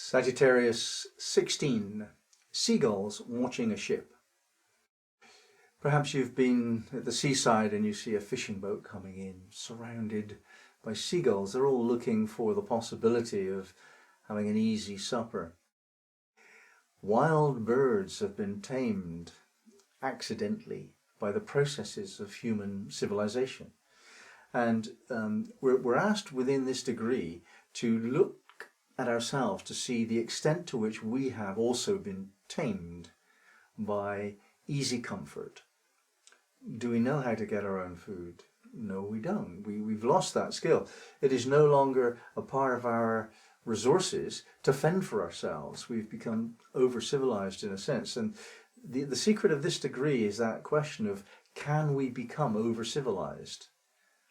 Sagittarius 16. Seagulls watching a ship. Perhaps you've been at the seaside and you see a fishing boat coming in, surrounded by seagulls. They're all looking for the possibility of having an easy supper. Wild birds have been tamed accidentally by the processes of human civilization. And we're asked within this degree to look at ourselves to see the extent to which we have also been tamed by easy comfort. Do we know how to get our own food? No, we don't. We've lost that skill. It is no longer a part of our resources to fend for ourselves. We've become over-civilized in a sense. And the secret of this degree is that question of, can we become over-civilized?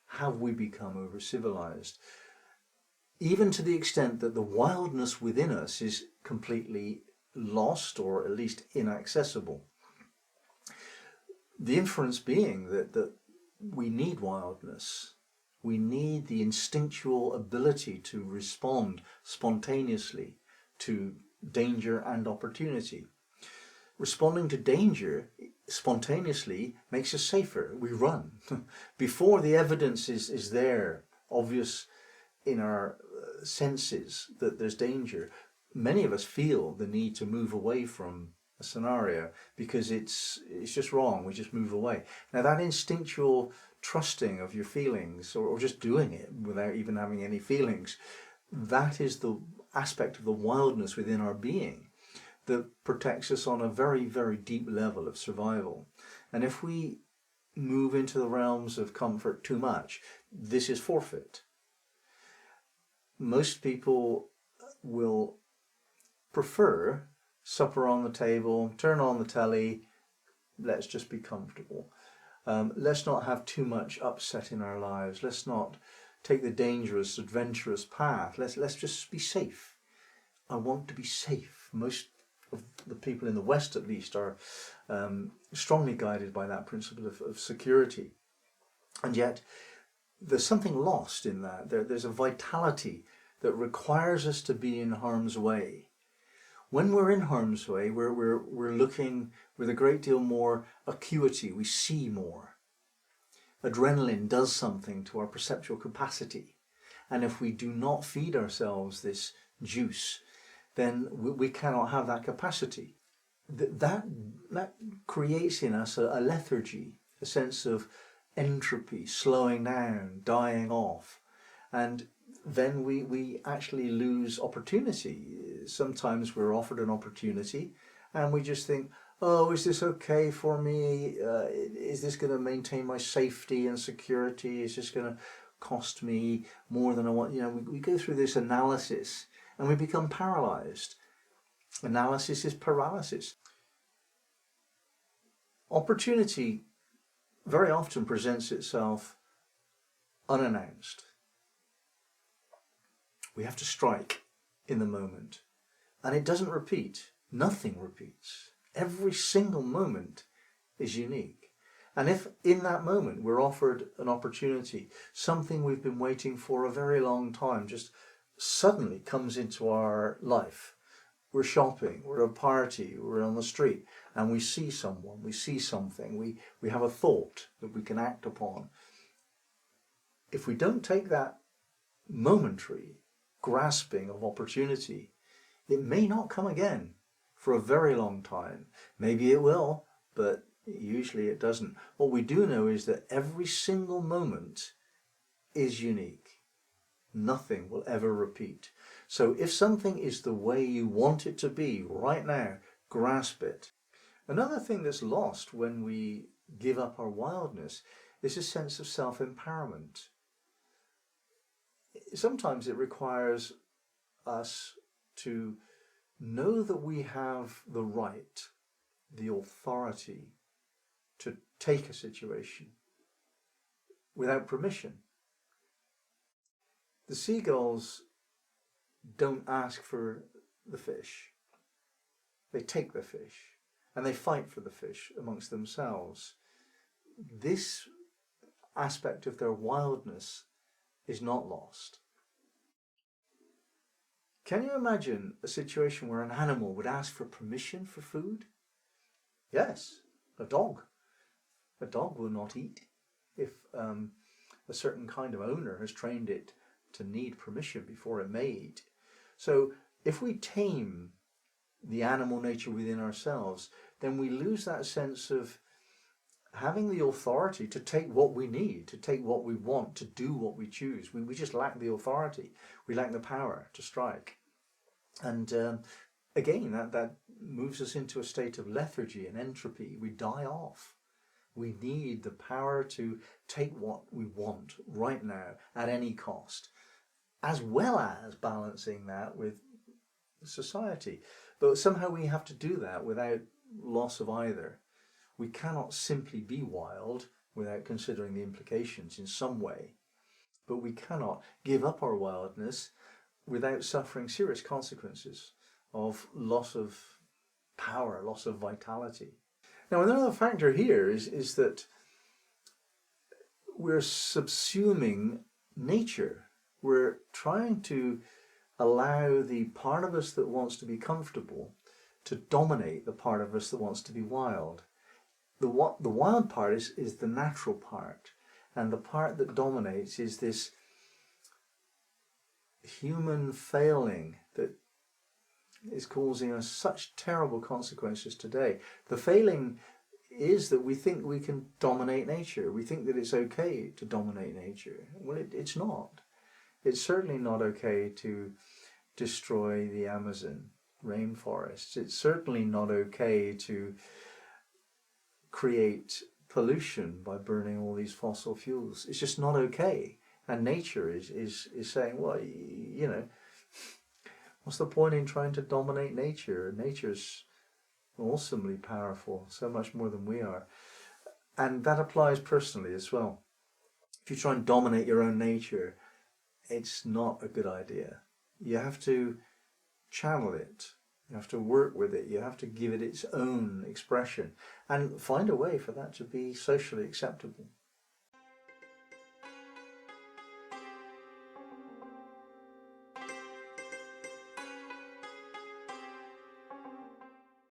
Have we become over-civilized? Even to the extent that the wildness within us is completely lost or at least inaccessible. The inference being that we need wildness. We need the instinctual ability to respond spontaneously to danger and opportunity. Responding to danger spontaneously makes us safer. We run. Before the evidence is there, obvious in our senses that there's danger, many of us feel the need to move away from a scenario because it's just wrong. We just move away. Now that instinctual trusting of your feelings, or just doing it without even having any feelings, that is the aspect of the wildness within our being that protects us on a very, very deep level of survival. And if we move into the realms of comfort too much, this is forfeit. Most people will prefer supper on the table, turn on the telly, let's just be comfortable. Let's not have too much upset in our lives. Let's not take the dangerous, adventurous path. Let's just be safe. I want to be safe. Most of the people in the West, at least, are strongly guided by that principle of security. And yet, there's something lost in that. There's a vitality that requires us to be in harm's way. When we're in harm's way, we're looking with a great deal more acuity. We see more. Adrenaline does something to our perceptual capacity. And if we do not feed ourselves this juice, then we cannot have that capacity. That creates in us a lethargy, a sense of entropy, slowing down, dying off. And then we actually lose opportunity. Sometimes we're offered an opportunity and we just think, oh, is this okay for me? Is this going to maintain my safety and security? Is this going to cost me more than I want? You know, we go through this analysis and we become paralyzed. Analysis is paralysis. Opportunity very often presents itself unannounced. We have to strike in the moment. And it doesn't repeat. Nothing repeats. Every single moment is unique. And if in that moment we're offered an opportunity, something we've been waiting for a very long time just suddenly comes into our life. We're shopping, we're at a party, we're on the street, and we see someone, we see something, we have a thought that we can act upon. If we don't take that momentary grasping of opportunity, it may not come again for a very long time. Maybe it will, but usually it doesn't. What we do know is that every single moment is unique. Nothing will ever repeat. So if something is the way you want it to be right now, grasp it. Another thing that's lost when we give up our wildness is a sense of self-empowerment. Sometimes it requires us to know that we have the right, the authority to take a situation without permission. The seagulls don't ask for the fish. They take the fish and they fight for the fish amongst themselves. This aspect of their wildness is not lost. Can you imagine a situation where an animal would ask for permission for food? Yes, a dog. A dog will not eat if a certain kind of owner has trained it to need permission before it may eat. So if we tame the animal nature within ourselves, then we lose that sense of having the authority to take what we need, to take what we want, to do what we choose. We just lack the authority. We lack the power to strike. And again, that moves us into a state of lethargy and entropy. We die off. We need the power to take what we want right now at any cost, as well as balancing that with society. But somehow we have to do that without loss of either. We cannot simply be wild without considering the implications in some way. But we cannot give up our wildness without suffering serious consequences of loss of power, loss of vitality. Now, another factor here is that we're subsuming nature. We're trying to allow the part of us that wants to be comfortable to dominate the part of us that wants to be wild. The wild part is the natural part, and the part that dominates is this human failing that is causing us such terrible consequences today. The failing is that we think we can dominate nature. We think that it's okay to dominate nature. Well, it's not. It's certainly not okay to destroy the Amazon rainforests. It's certainly not okay to create pollution by burning all these fossil fuels. It's just not okay. And nature is saying, well, you know, what's the point in trying to dominate nature? Nature's awesomely powerful, so much more than we are. And that applies personally as well. If you try and dominate your own nature, it's not a good idea. You have to channel it. You have to work with it. You have to give it its own expression and find a way for that to be socially acceptable.